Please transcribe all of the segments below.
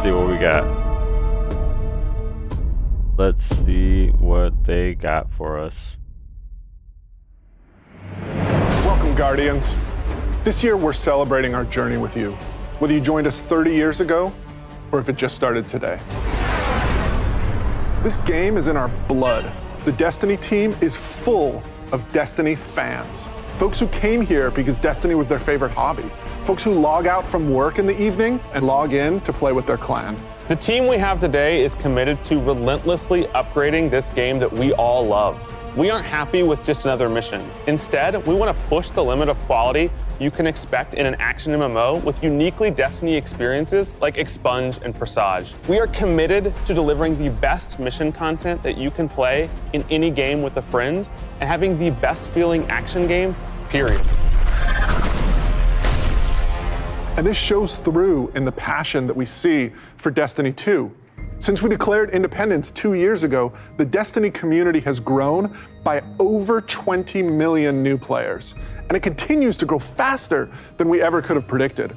see what we got. Let's see what they got for us. Welcome, Guardians. This year, we're celebrating our journey with you, whether you joined us 30 years ago or if it just started today. This game is in our blood. The Destiny team is full of Destiny fans. Folks who came here because Destiny was their favorite hobby. Folks who log out from work in the evening and log in to play with their clan. The team we have today is committed to relentlessly upgrading this game that we all love. We aren't happy with just another mission. Instead, we want to push the limit of quality you can expect in an action MMO with uniquely Destiny experiences like Expunge and Presage. We are committed to delivering the best mission content that you can play in any game with a friend and having the best feeling action game, period. And this shows through in the passion that we see for Destiny 2. Since we declared independence 2 years ago, the Destiny community has grown by over 20 million new players, and it continues to grow faster than we ever could have predicted.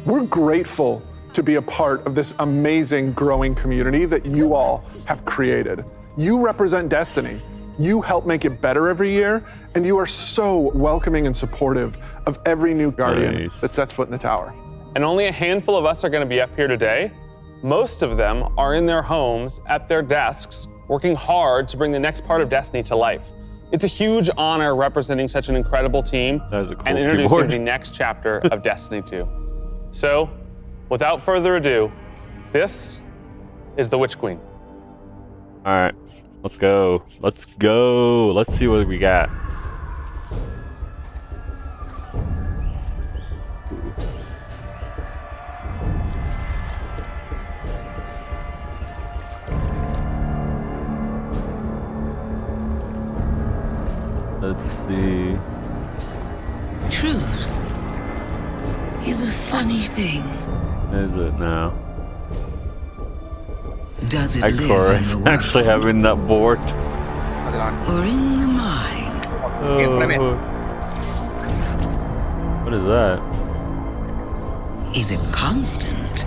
We're grateful to be a part of this amazing growing community that you all have created. You represent Destiny. You help make it better every year, and you are so welcoming and supportive of every new Guardian that sets foot in the tower. And only a handful of us are going to be up here today. Most of them are in their homes, at their desks, working hard to bring the next part of Destiny to life. It's a huge honor representing such an incredible team and introducing the next chapter of Destiny 2. So, without further ado, this is the Witch Queen. All right, let's go. Let's go. Let's see what we got. Let's see. Truth is a funny thing. Is it now? Does it live in the world? Actually having that board. Or in the mind? Oh. What is that? Is it constant?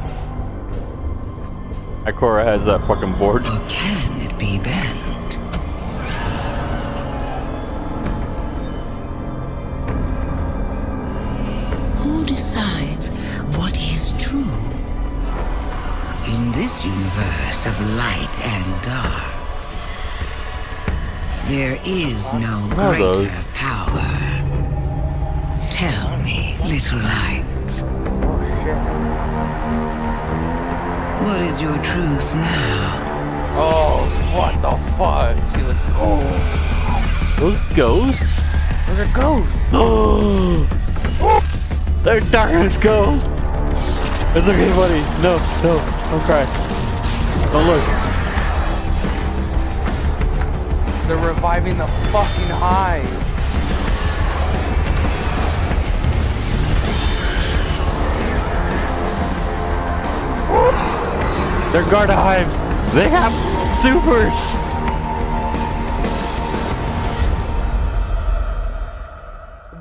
Ikora has that fucking board. Or can it be bent? Who decides what is true? In this universe of light and dark, there is no greater power. Tell me, little lights. What is your truth now? Oh, what the fuck? Oh. Those ghosts? Where's it go? Oh. There darkness go! It's okay, buddy. No, no, don't cry. Don't look. They're reviving the fucking hive. They're Garda hives. They have supers.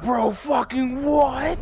Bro, fucking what?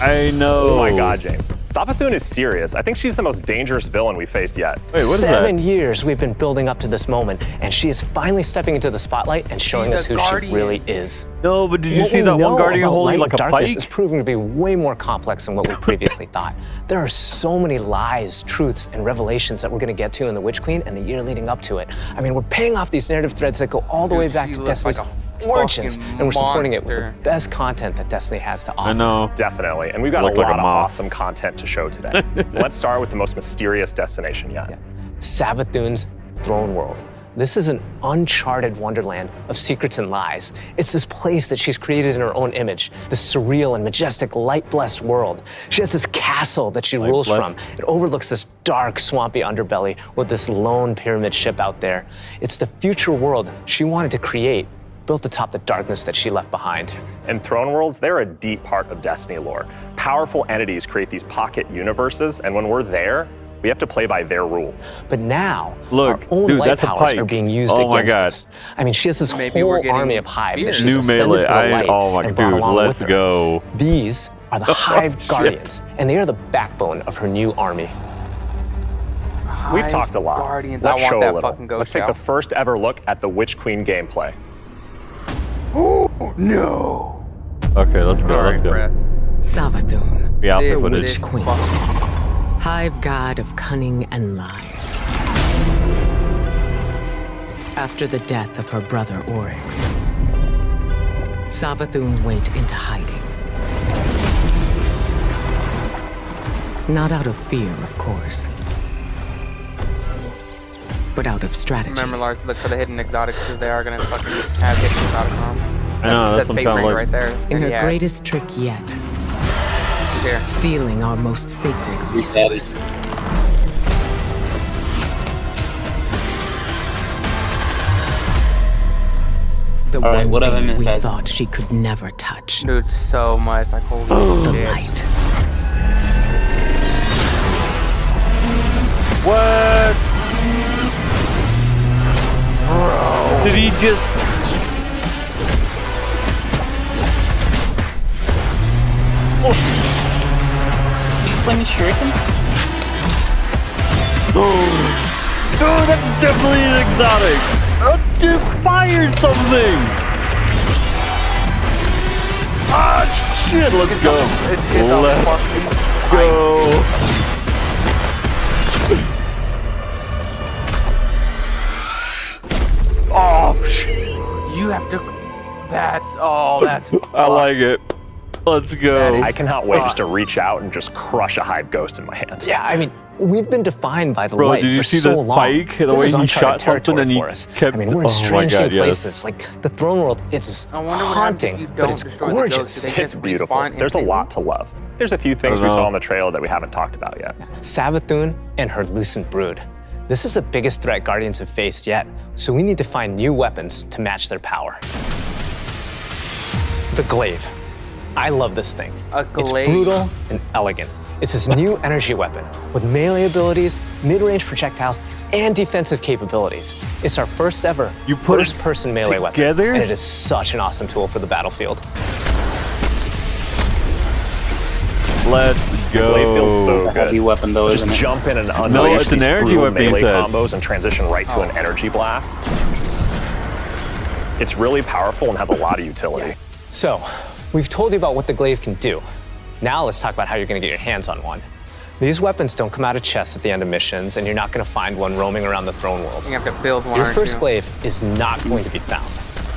I know. Oh my god, James. Savathun is serious. I think she's the most dangerous villain we faced yet. Wait, what is that? 7 years we've been building up to this moment, and she is finally stepping into the spotlight and showing us who she really is. No, but did you What see we that one know guardian about holding light like a and darkness pike? is proving to be way more complex than what we previously thought. There are so many lies, truths, and revelations that we're going to get to in the Witch Queen and the year leading up to it. I mean, we're paying off these narrative threads that go all the way back to Destiny's origins, and we're supporting it with the best content that Destiny has to offer. I know. Definitely. And we've got a lot of awesome content to show today. Let's start with the most mysterious destination yet. Savathun's throne world. This is an uncharted wonderland of secrets and lies. It's this place that she's created in her own image, this surreal and majestic light-blessed world. She has this castle that she rules from. It overlooks this dark, swampy underbelly with this lone pyramid ship out there. It's the future world she wanted to create, built atop the darkness that she left behind. And throne worlds, they're a deep part of Destiny lore. Powerful entities create these pocket universes, and when we're there, we have to play by their rules. But now, look, our own dude, light that's a powers pike. are being used Oh my against God. us. I mean, she has this whole army of Hive that she's New ascended melee. to the light Oh my and brought dude, along let's with her. go. These are the Hive Guardians, and they are the backbone of her new army. We've talked a lot. Guardians, Let's I want show that a little. fucking ghost Let's take shell. the first ever look at the Witch Queen gameplay. No. Okay, let's go. Let's go. Savathun, Yeah, This footage. Witch Queen, hive god of cunning and lies. After the death of her brother Oryx, Savathun went into hiding. Not out of fear, of course, but out of strategy. Remember, Lars, look for the hidden exotics because they are gonna fucking have hidden exotics on them. I know, that's what fate I'm ring like. right there. In her Yeah, greatest trick yet, he's here. stealing our most sacred resource. The one what have I thing missed, we guys? thought she could never touch. Dude, so much. Like, holy The shit. light. What? Bro. Did he just... Did you play me Shuriken? Dude, that's definitely an exotic. Just fired something. Ah, shit. Let's go. It's a Let's fucking go. Oh, shit. You have to. That's. I like it. Let's go. I cannot wait just to reach out and just crush a hive ghost in my hand. Yeah, I mean, we've been defined by the Bro, light did you for see so the long. spike? The This way is he uncharted shot something territory and he for us. kept... I mean, we're in oh my strange God, new yes. places. Like the throne world, it's I wonder what happens if haunting, you but don't it's destroy the gorgeous. ghost. Do they It's just beautiful. respawn There's a instantly? lot to love. There's a few things I we don't saw know. on the trailer that we haven't talked about yet. Savathun and her Lucent Brood. This is the biggest threat Guardians have faced yet, so we need to find new weapons to match their power. The Glaive. I love this thing. A It's glaive? brutal and elegant. It's this new energy weapon with melee abilities, mid-range projectiles, and defensive capabilities. It's our first ever You put it first-person melee weapon, together? and it is such an awesome tool for the battlefield. Let's go. Glaive feels so A heavy good. weapon though, Just isn't it? jump in and No, unleash it's an these energy brutal weapon, he melee said. combos and transition right to an energy blast. It's really powerful and has a lot of utility. So, we've told you about what the Glaive can do. Now let's talk about how you're gonna get your hands on one. These weapons don't come out of chests at the end of missions, and you're not gonna find one roaming around the throne world. You have to build one. Your aren't first you? Glaive is not going to be found.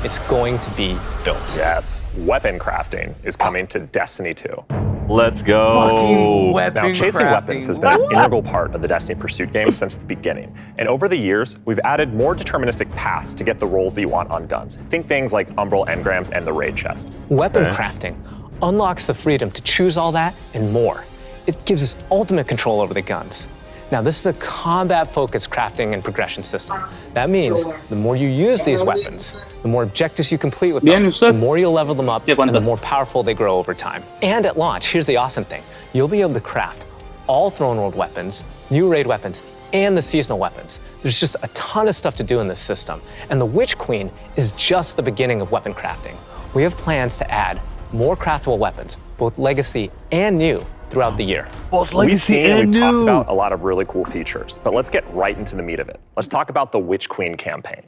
It's going to be built. Yes, weapon crafting is coming to Destiny 2. Let's go. Fucking weapon Now, chasing crafting. weapons has been an integral part of the Destiny Pursuit game since the beginning. And over the years, we've added more deterministic paths to get the rolls that you want on guns. Think things like Umbral Engrams and the Raid Chest. Weapon Okay. crafting unlocks the freedom to choose all that and more. It gives us ultimate control over the guns. Now, this is a combat-focused crafting and progression system. That means the more you use these weapons, the more objectives you complete with Bien, them, usted. the more you'll level them up, Sí, and the ¿cuántas? more powerful they grow over time. And at launch, here's the awesome thing. You'll be able to craft all Throne World weapons, new raid weapons, and the seasonal weapons. There's just a ton of stuff to do in this system. And the Witch Queen is just the beginning of weapon crafting. We have plans to add more craftable weapons, both legacy and new, throughout the year. We've seen and we've talked about a lot of really cool features, but let's get right into the meat of it. Let's talk about the Witch Queen campaign.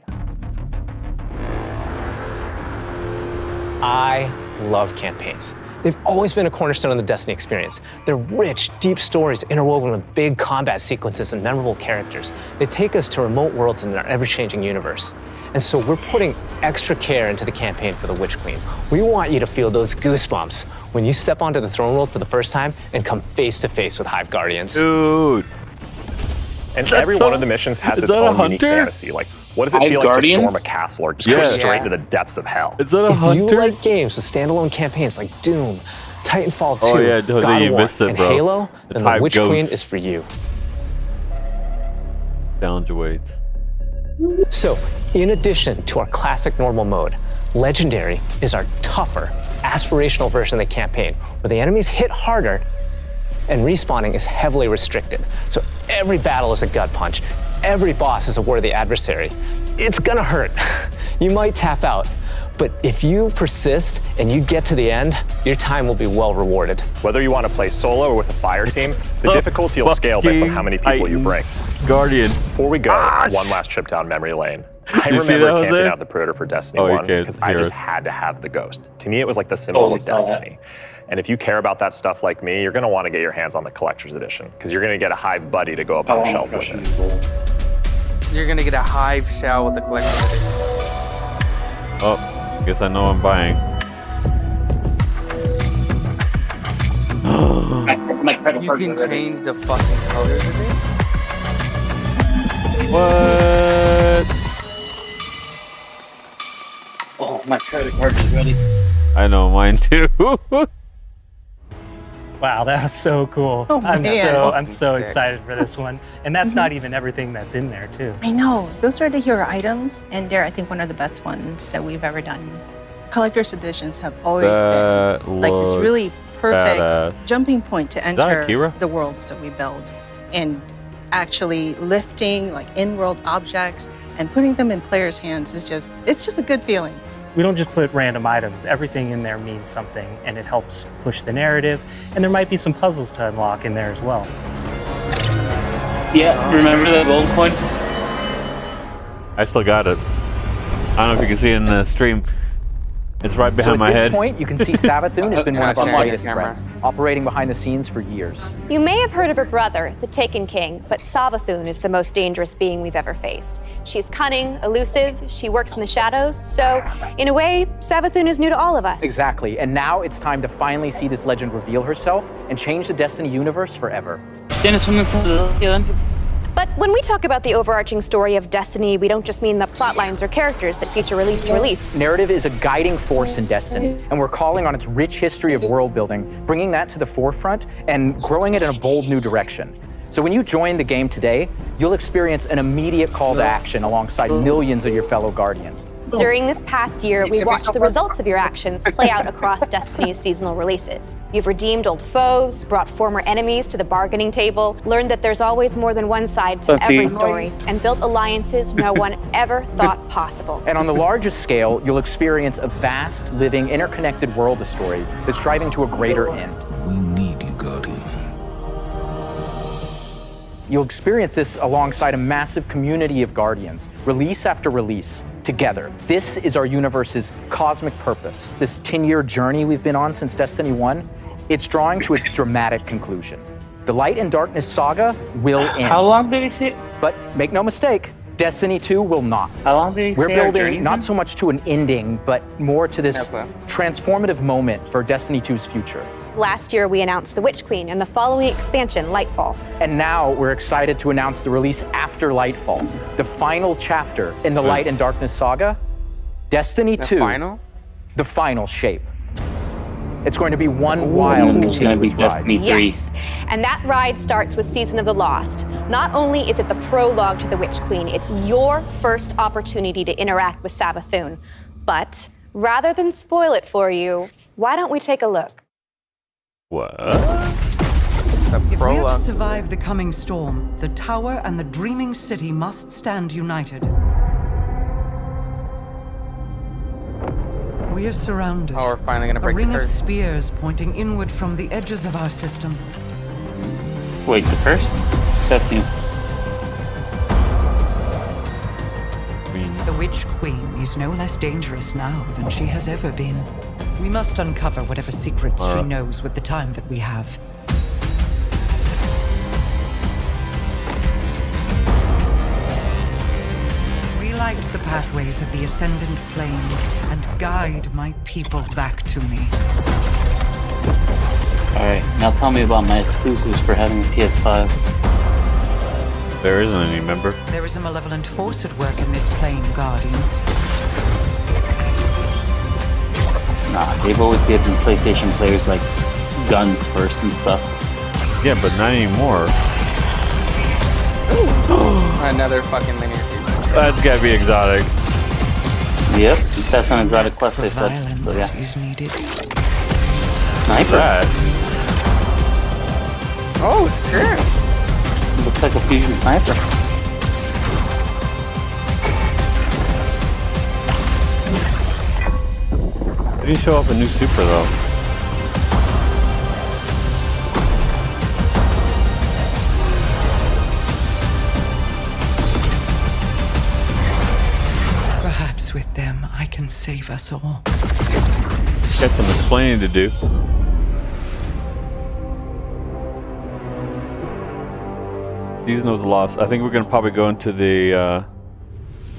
I love campaigns. They've always been a cornerstone of the Destiny experience. They're rich, deep stories interwoven with big combat sequences and memorable characters. They take us to remote worlds in our ever-changing universe. And so we're putting extra care into the campaign for the Witch Queen. We want you to feel those goosebumps when you step onto the throne world for the first time and come face to face with Hive Guardians. Dude. And Is that every so- one of the missions has is its that a own unique hunter? fantasy. Like, what does it Hive feel like to Guardians? storm a castle or just Yeah. go straight Yeah. into the depths of hell? Is that a If you hunter? like games with standalone campaigns like Doom, Titanfall 2, Oh, yeah, dude, God you of War, missed it, and bro. Halo, It's then the Hive Witch Ghosts. Queen is for you. Balance your weights. So, in addition to our classic normal mode, Legendary is our tougher, aspirational version of the campaign, where the enemies hit harder and respawning is heavily restricted. So every battle is a gut punch, every boss is a worthy adversary. It's gonna hurt. You might tap out, but if you persist and you get to the end, your time will be well rewarded. Whether you want to play solo or with a fire team, the difficulty will scale based on how many people you bring. Guardian. Before we go, one last trip down memory lane. I You see remember that, camping Jose? out the Predator for Destiny Oh, you 1 can't because I hear just it. had to have the Ghost. To me, it was like the symbol of Destiny. And if you care about that stuff like me, you're going to want to get your hands on the Collector's Edition because you're going to get a Hive Buddy to go up on the shelf with it. You're gonna get a Hive shell with the collector's edition. Oh, guess I know I'm buying. My credit You card can already. change the fucking colors of it. What? Oh, my credit card is ready. I know mine too. Wow, that was so cool. I'm man. so Sick. excited for this one. And that's not even everything that's in there too. I know. Those are the hero items, and they're, I think, one of the best ones that we've ever done. Collector's editions have always That been like this looks really perfect badass. jumping point to that enter Akira? the worlds that we build. And actually lifting like in-world objects and putting them in players' hands is it's just a good feeling. We don't just put random items. Everything in there means something, and it helps push the narrative. And there might be some puzzles to unlock in there as well. Yeah, remember that gold coin? I still got it. I don't know if you can see it in the stream. It's right So behind at my this head. point, you can see Savathun has been one of our Yeah, greatest camera. threats, operating behind the scenes for years. You may have heard of her brother, the Taken King, but Savathun is the most dangerous being we've ever faced. She's cunning, elusive, she works in the shadows, so in a way, Savathun is new to all of us. Exactly, and now it's time to finally see this legend reveal herself and change the Destiny universe forever. Tienes una salida. But when we talk about the overarching story of Destiny, we don't just mean the plot lines or characters that feature release to release. Narrative is a guiding force in Destiny, and we're calling on its rich history of world building, bringing that to the forefront and growing it in a bold new direction. So when you join the game today, you'll experience an immediate call to action alongside millions of your fellow Guardians. During this past year, we watched the results of your actions play out across Destiny's seasonal releases. You've redeemed old foes, brought former enemies to the bargaining table, learned that there's always more than one side to every story, and built alliances no one ever thought possible. And on the largest scale, you'll experience a vast, living, interconnected world of stories that's striving to a greater end. We need you, Guardian. You'll experience this alongside a massive community of Guardians, release after release, together. This is our universe's cosmic purpose. This 10-year journey we've been on since Destiny 1, it's drawing to its dramatic conclusion. The Light and Darkness saga will end. How long did he say? But make no mistake, Destiny 2 will not. How long did he We're say our building journey's not been? so much to an ending, but more to this Okay. transformative moment for Destiny 2's future. Last year, we announced the Witch Queen and the following expansion, Lightfall. And now we're excited to announce the release after Lightfall, the final chapter in the Light and Darkness saga, Destiny 2, the final shape. It's going to be one wild, It's gonna be continuous ride. Destiny 3. Yes, and that ride starts with Season of the Lost. Not only is it the prologue to the Witch Queen, it's your first opportunity to interact with Savathun. But rather than spoil it for you, why don't we take a look? What? If we are to survive the coming storm, the tower and the dreaming city must stand united. We are surrounded. Oh, we're finally gonna A break the ring of curse. spears pointing inward from the edges of our system. Wait, the first? That's new. The Witch Queen is no less dangerous now than she has ever been. We must uncover whatever secrets she knows with the time that we have. Relight the pathways of the Ascendant Plane and guide my people back to me. Alright, now tell me about my exclusives for having a PS5. There isn't any, remember? There is a malevolent force at work in this plane, Guardian. Nah, they've always given PlayStation players like guns first and stuff. Yeah, but not anymore. Another fucking linear feature. That's gotta be exotic. Yep, that's an exotic quest they said. So yeah. Is needed. Sniper. Oh shit! Looks like a fusion sniper. Did he show off a new super though? save us all. Got some explaining to do. Season of the Lost. I think we're gonna probably go into the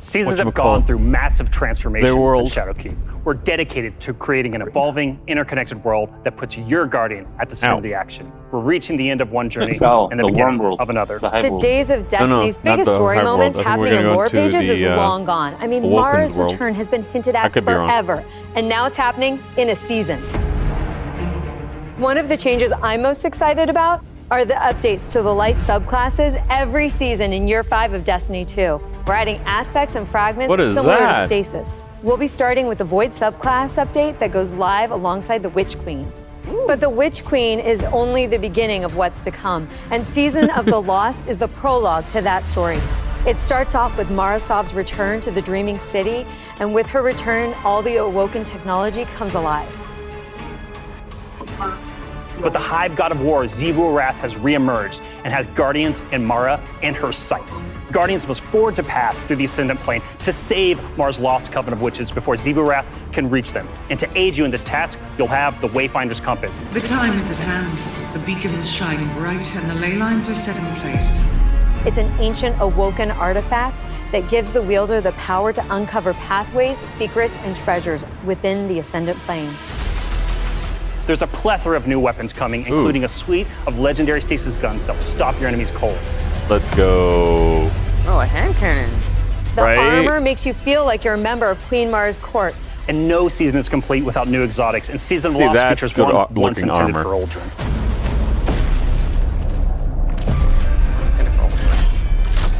Seasons have gone through massive transformations since Shadowkeep. We're dedicated to creating an evolving, interconnected world that puts your Guardian at the center of the action. We're reaching the end of one journey and the beginning of another. The days of Destiny's biggest story moments happening in lore pages is long gone. I mean, Mara's return has been hinted at forever, and now it's happening in a season. One of the changes I'm most excited about are the updates to the light subclasses every season in Year 5 of Destiny 2. We're adding aspects and fragments similar to Stasis. We'll be starting with the Void subclass update that goes live alongside the Witch Queen. But the Witch Queen is only the beginning of what's to come, and Season of the Lost is the prologue to that story. It starts off with Marasov's return to the Dreaming City, and with her return, all the awoken technology comes alive. But the Hive God of War, Xivu Arath, has reemerged and has Guardians and Mara in her sights. Guardians must forge a path through the Ascendant Plane to save Mara's lost coven of witches before Xivu Arath can reach them. And to aid you in this task, you'll have the Wayfinder's Compass. The time is at hand. The beacons shine bright and the ley lines are set in place. It's an ancient awoken artifact that gives the wielder the power to uncover pathways, secrets, and treasures within the Ascendant Plane. There's a plethora of new weapons coming, including a suite of legendary stasis guns that will stop your enemies cold. Let's go. Oh, a hand cannon. The armor makes you feel like you're a member of Queen Mara's court. And no season is complete without new exotics, and Season of the Lost features one once intended for Uldren.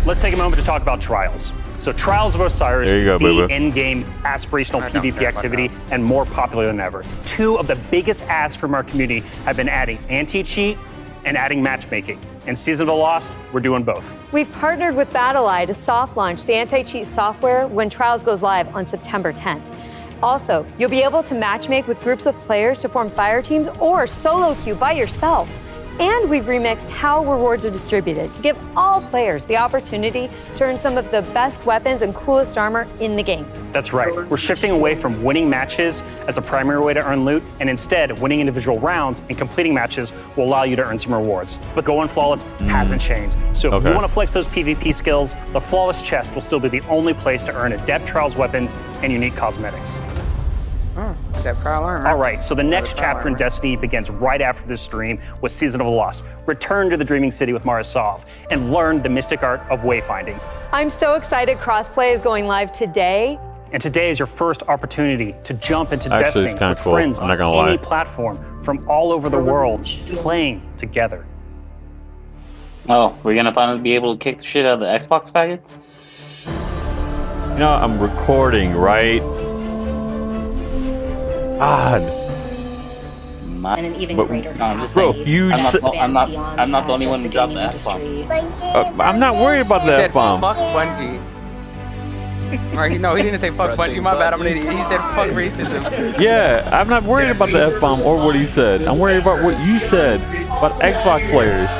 Let's take a moment to talk about Trials. So Trials of Osiris is the end-game aspirational PvP activity and more popular than ever. Two of the biggest asks from our community have been adding anti-cheat and adding matchmaking. In Season of the Lost, we're doing both. We've partnered with BattleEye to soft launch the anti-cheat software when Trials goes live on September 10th. Also, you'll be able to matchmake with groups of players to form fire teams or solo queue by yourself. And we've remixed how rewards are distributed to give all players the opportunity to earn some of the best weapons and coolest armor in the game. That's right. We're shifting away from winning matches as a primary way to earn loot, and instead winning individual rounds and completing matches will allow you to earn some rewards. But Going Flawless hasn't changed. So if you want to flex those PvP skills, the Flawless chest will still be the only place to earn Adept Trials weapons and unique cosmetics. All right, so the next chapter in Destiny begins right after this stream with Season of the Lost. Return to the Dreaming City with Marasov and learn the mystic art of wayfinding. I'm so excited crossplay is going live today. And today is your first opportunity to jump into Destiny with friends on any platform from all over the world playing together. Oh, we're gonna finally be able to kick the shit out of the Xbox faggots? You know, I'm recording, right? God. And an even greater Bro, I'm not the only one who dropped the F-bomb. I'm not worried about the F-bomb. Fuck Bungee. Right, no, he didn't say fuck Bungee. My bad, I'm an idiot. He said fuck racism. Yeah, I'm not worried about the F-bomb or what he said. I'm worried about what you said about Xbox players.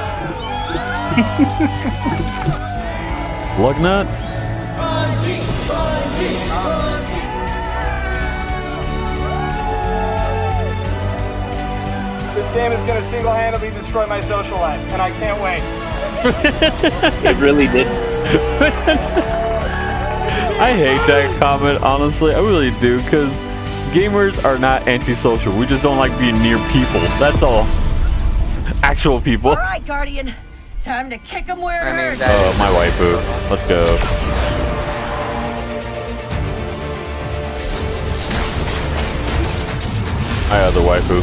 Lug nut? This game is going to single-handedly destroy my social life, and I can't wait. It really did. I hate that comment, honestly. I really do, because gamers are not antisocial. We just don't like being near people. That's all. Actual people. All right, Guardian. Time to kick them where it hurts. Oh, my waifu. Let's go. My other waifu.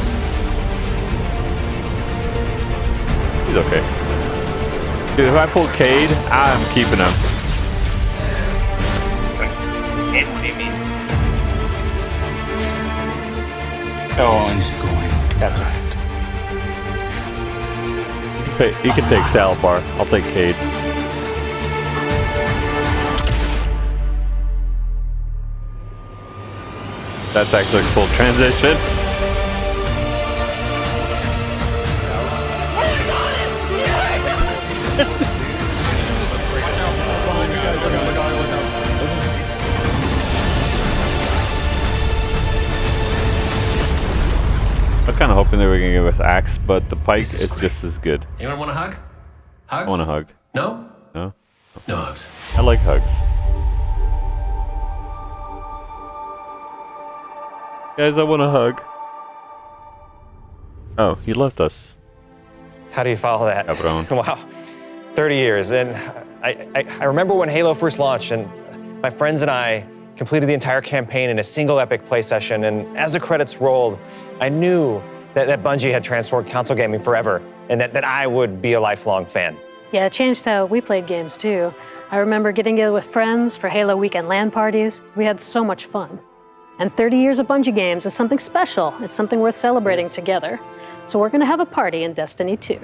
He's okay. Dude, if I pull Cade, I'm keeping him. Cade, what do you mean? Oh, he's going. That's right. You can take Salbar. I'll take Cade. That's actually a cool transition. kind of hoping they were going to give us axe, but the pike, it's just as good. Anyone want a hug? Hugs? I want a hug. No? No? No hugs. I like hugs. Guys, I want a hug. Oh, he left us. How do you follow that? Cabron. Wow. 30 years. And I remember when Halo first launched, and my friends and I completed the entire campaign in a single epic play session. And as the credits rolled, I knew that Bungee had transformed console gaming forever, and that I would be a lifelong fan. Yeah, it changed how we played games too. I remember getting together with friends for Halo weekend LAN parties. We had so much fun. And 30 years of Bungee games is something special. It's something worth celebrating together. So we're gonna have a party in Destiny 2.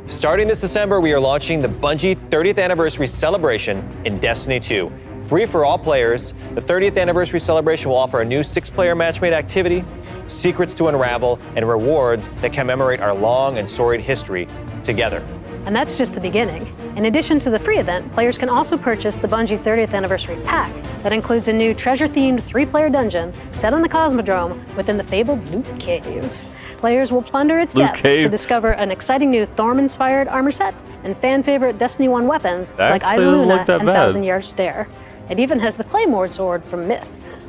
Starting this December, we are launching the Bungee 30th Anniversary Celebration in Destiny 2. Free for all players, the 30th Anniversary Celebration will offer a new 6-player matchmade activity, secrets to unravel, and rewards that commemorate our long and storied history together. And that's just the beginning. In addition to the free event, players can also purchase the Bungee 30th Anniversary Pack that includes a new treasure-themed 3-player dungeon set on the Cosmodrome within the fabled Loot Cave. Players will plunder its depths to discover an exciting new Thorm-inspired armor set and fan-favorite Destiny 1 weapons like Isoluna and Thousand Yard Stare. It even has the Claymore sword from Myth.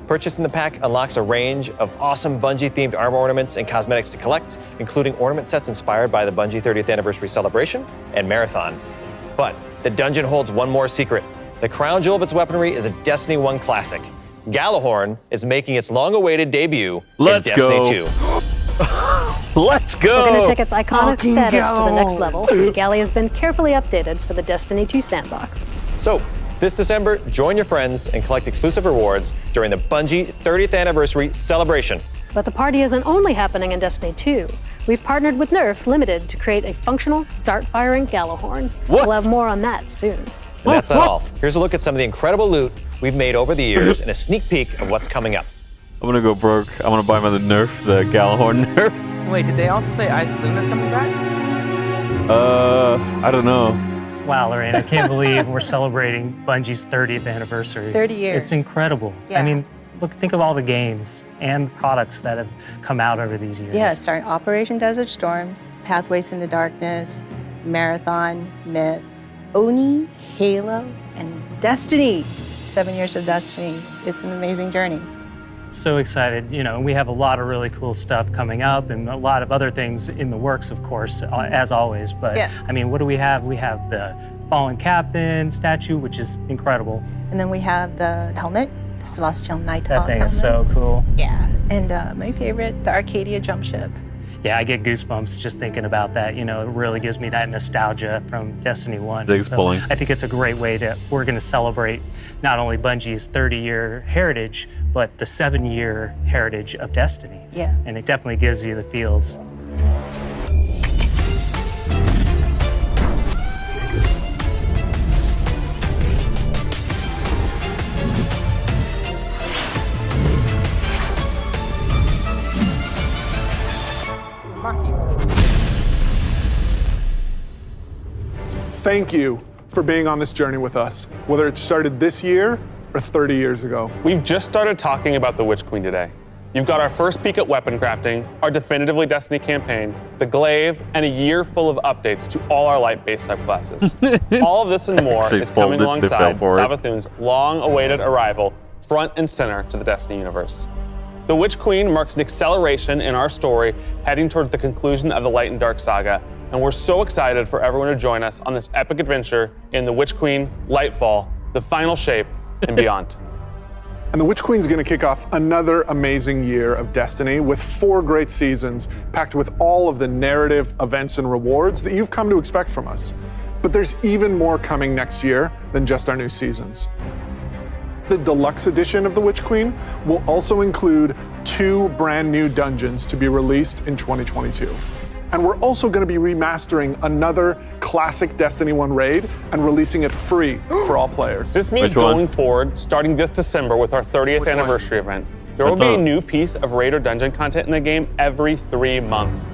Purchasing the pack unlocks a range of awesome Bungee-themed armor ornaments and cosmetics to collect, including ornament sets inspired by the Bungee 30th Anniversary Celebration and Marathon. But the dungeon holds one more secret. The crown jewel of its weaponry is a Destiny 1 classic. Gallahorn is making its long-awaited debut in Destiny 2. Let's go! We're going to take its iconic status to the next level. Galley has been carefully updated for the Destiny 2 sandbox. So, this December, join your friends and collect exclusive rewards during the Bungee 30th Anniversary Celebration. But the party isn't only happening in Destiny 2. We've partnered with Nerf Limited to create a functional, dart-firing Gallahorn. We'll have more on that soon. And that's not all. Here's a look at some of the incredible loot we've made over the years and a sneak peek of what's coming up. I'm gonna go broke. I'm gonna buy the Nerf, the Gallahorn Nerf. Wait, did they also say Iceluna's coming back? I don't know. Wow, Lorraine, I can't believe we're celebrating Bungie's 30th anniversary. 30 years. It's incredible. Yeah. I mean, think of all the games and products that have come out over these years. Yeah, starting Operation Desert Storm, Pathways into Darkness, Marathon, Myth, Oni, Halo, and Destiny. 7 years of Destiny. It's an amazing journey. So excited. You know, we have a lot of really cool stuff coming up and a lot of other things in the works, of course, as always. But yeah. I mean, what do we have? We have the Fallen Captain statue, which is incredible. And then we have the helmet, the Celestial Night That thing helmet. is so cool. Yeah. And my favorite, the Arcadia jump ship. Yeah, I get goosebumps just thinking about that. You know, it really gives me that nostalgia from Destiny 1. Dig's So pulling. I think it's a great way we're going to celebrate not only Bungie's 30-year heritage, but the 7-year heritage of Destiny. Yeah. And it definitely gives you the feels. Thank you for being on this journey with us, whether it started this year or 30 years ago. We've just started talking about the Witch Queen today. You've got our first peek at weapon crafting, our definitively Destiny campaign, the Glaive, and a year full of updates to all our light-based subclasses. All of this and more is coming alongside Savathun's long-awaited arrival front and center to the Destiny universe. The Witch Queen marks an acceleration in our story heading towards the conclusion of the Light and Dark saga, and we're so excited for everyone to join us on this epic adventure in the Witch Queen, Lightfall, the Final Shape, and beyond. And the Witch Queen's gonna kick off another amazing year of Destiny with 4 great seasons packed with all of the narrative, events, and rewards that you've come to expect from us. But there's even more coming next year than just our new seasons. The deluxe edition of the Witch Queen will also include 2 brand new dungeons to be released in 2022. And we're also going to be remastering another classic Destiny 1 raid and releasing it free for all players. This means going forward, starting this December with our 30th anniversary event, there will be a new piece of raid or dungeon content in the game every 3 months.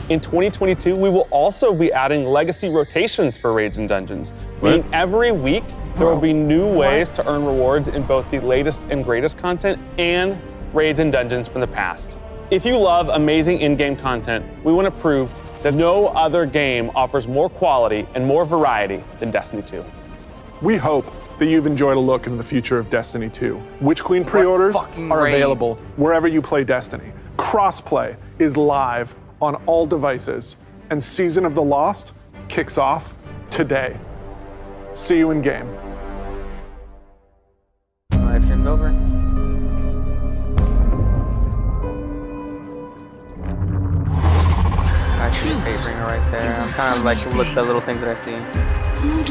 In 2022, we will also be adding legacy rotations for raids and dungeons, meaning every week there will be new ways to earn rewards in both the latest and greatest content and raids and dungeons from the past. If you love amazing in-game content, we want to prove that no other game offers more quality and more variety than Destiny 2. We hope that you've enjoyed a look into the future of Destiny 2. Witch Queen pre-orders are available wherever you play Destiny. Crossplay is live on all devices, and Season of the Lost kicks off today. See you in game. Live stream's over. I see the papering right there. I'm kind of like look at the little things that I see.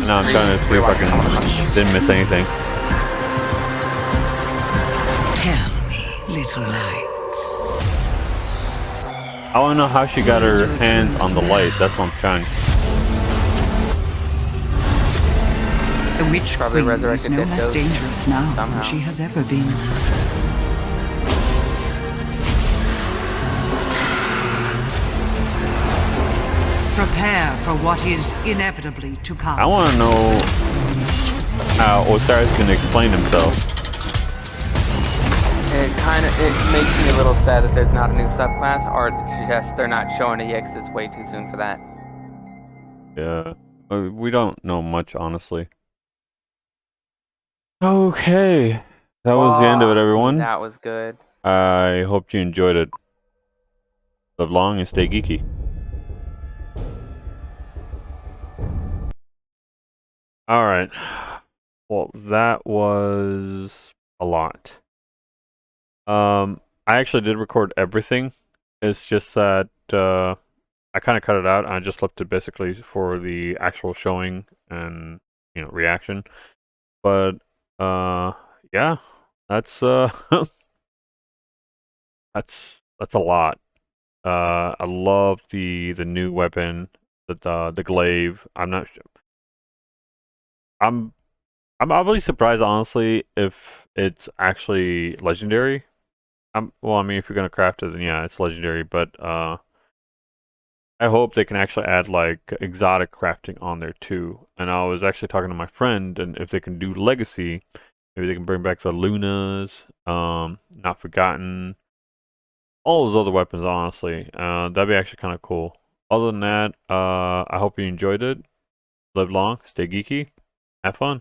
No, I'm trying to see if I didn't miss anything. Tell me, little lights. I want to know how she got her hands on the light. That's what I'm trying. The witch Probably queen resurrected is no Death less Ghost dangerous now somehow. than she has ever been. Prepare for what is inevitably to come. I want to know how Osiris can explain himself. It makes me a little sad that there's not a new subclass, or just they're not showing it yet because it's way too soon for that. Yeah, we don't know much, honestly. Okay, that was the end of it, everyone. That was good. I hope you enjoyed it. Live long and stay geeky. Alright. Well, that was a lot. I actually did record everything. It's just that I kind of cut it out. I just left it basically for the actual showing and, you know, reaction. But yeah, that's that's a lot. I love the new weapon, the glaive. I'm not sure. I'm probably surprised, honestly, if it's actually legendary. Well, I mean, if you're gonna craft it, then yeah, it's legendary. But I hope they can actually add like exotic crafting on there too. And I was actually talking to my friend, and if they can do legacy, maybe they can bring back the Lunas, Not Forgotten, all those other weapons. Honestly, that'd be actually kind of cool. Other than that, I hope you enjoyed it. Live long, stay geeky, have fun.